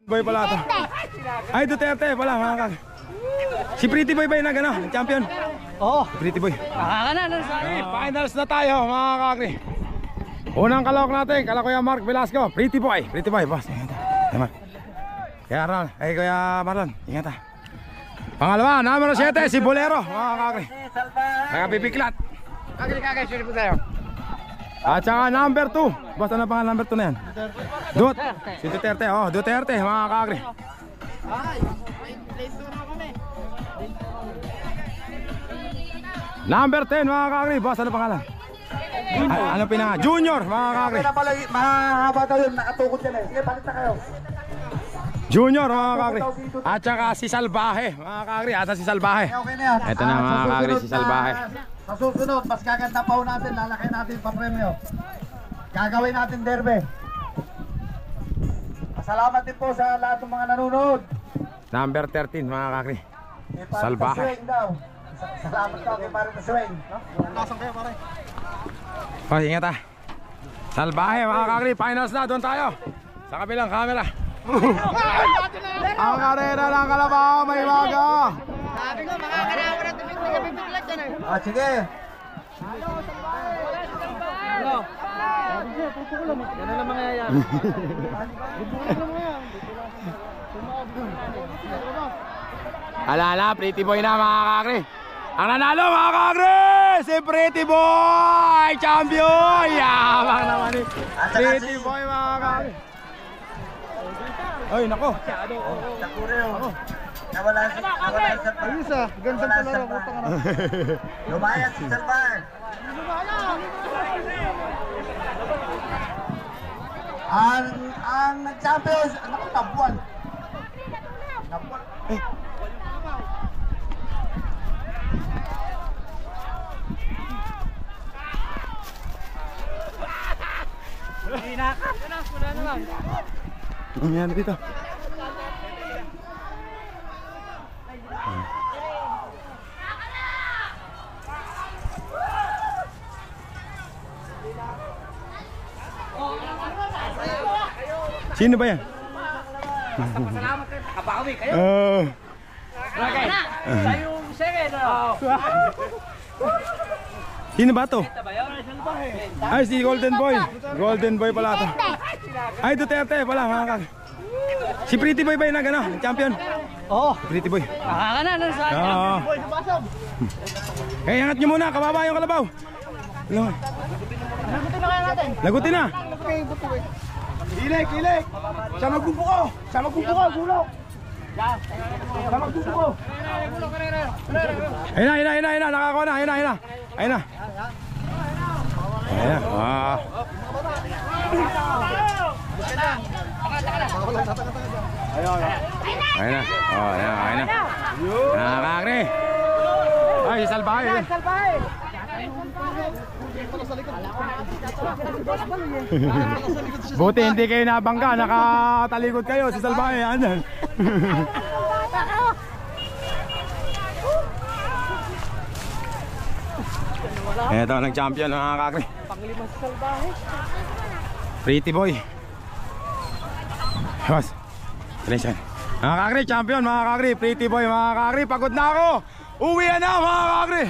Boy pala ito. Ay, Duterte pala mga kakri. Si Pretty Boy ba yung nag-ano? Champion? Oo. Pretty Boy. Finals na tayo mga kakri. Unang kalawak natin, kala Kuya Mark Velasco. Pretty Boy boss. Ingat. Kaya Ron, Kuya Marlon, ingat. Pangalawa, numero 7, si Bolero mga kakri. Nakapipiklat. Kagay, sure po tayo. At saka number 2. Boss, ano pangalan number 2 na yan? Si Duterte, Duterte mga kakri. Number 10 mga kakri. Boss, ano pangalan? Ano pinanga? Junior mga kakri. Mahaba tayo yun, nakatukod yan eh. Sige, balik na kayo. Junior mga kakri. At saka si Salbahe mga kakri. Ata si Salbahe. Okay na yan. Ito na mga kakri, si Salbahe. Sa susunod, mas gaganda pa ho natin. Lalaki natin pa premyo. Gagawin natin derby. Salamat din po sa lahat ng mga nanonood. Number 13 mga kakri. Salbahe. Salamat daw kay Pare Taswing. Nasaan kayo pare? Ingat ha. Salbahe mga kakri. Finals na, doon tayo. Sa kabilang camera. Ang karera ng Kalabaw, may waga. Sabi ko, makakarawa na tumigil-tumigil dyan eh. Sige. Yan ang mangyayari. Alala, Pretty Boy na mga kakri. Ang nanalo mga kakri, si Pretty Boy, champion. Yabang naman ni Pretty Boy mga kakri. Ay, nako. Takureo. Nawala si Salbahe. Ayos ah, gandang palaro. Lumayan si Salbahe. Ang nag-champion, ano ko, Tabuan. Ano nangyari dito? Sino ba yan? Salamat kayo. Kabawi kayo. Tayo second. Sino ba to? Ay, si Golden Boy. Golden Boy pala to. Ay, Duterte pala mga kakri. Si Pretty Boy ba yung nag-ano? Champion? Oo. Pretty Boy. Oo. Kaya angat nyo muna, kababa yung Kalabaw. Nagutin na kaya natin. Lagutin na. Kilik! Sa magbubuko! Gulok! Sa magbubuko! Ayun na, nakakuha na, ayun na. Ayun na. Ayun na. Ayun na. Nakakakri. Ay, si Salbahe. Buti hindi kayo nabangga, nakatalikod kayo. Si Salbahe, andyan. Ito, nag-champion mga kakri. Panglima sa Salbahe. Pretty Boy. Boss, attention. Mga kakri, champion mga kakri. Pretty Boy mga kakri, pagod na ako. Uwi na mga kakri.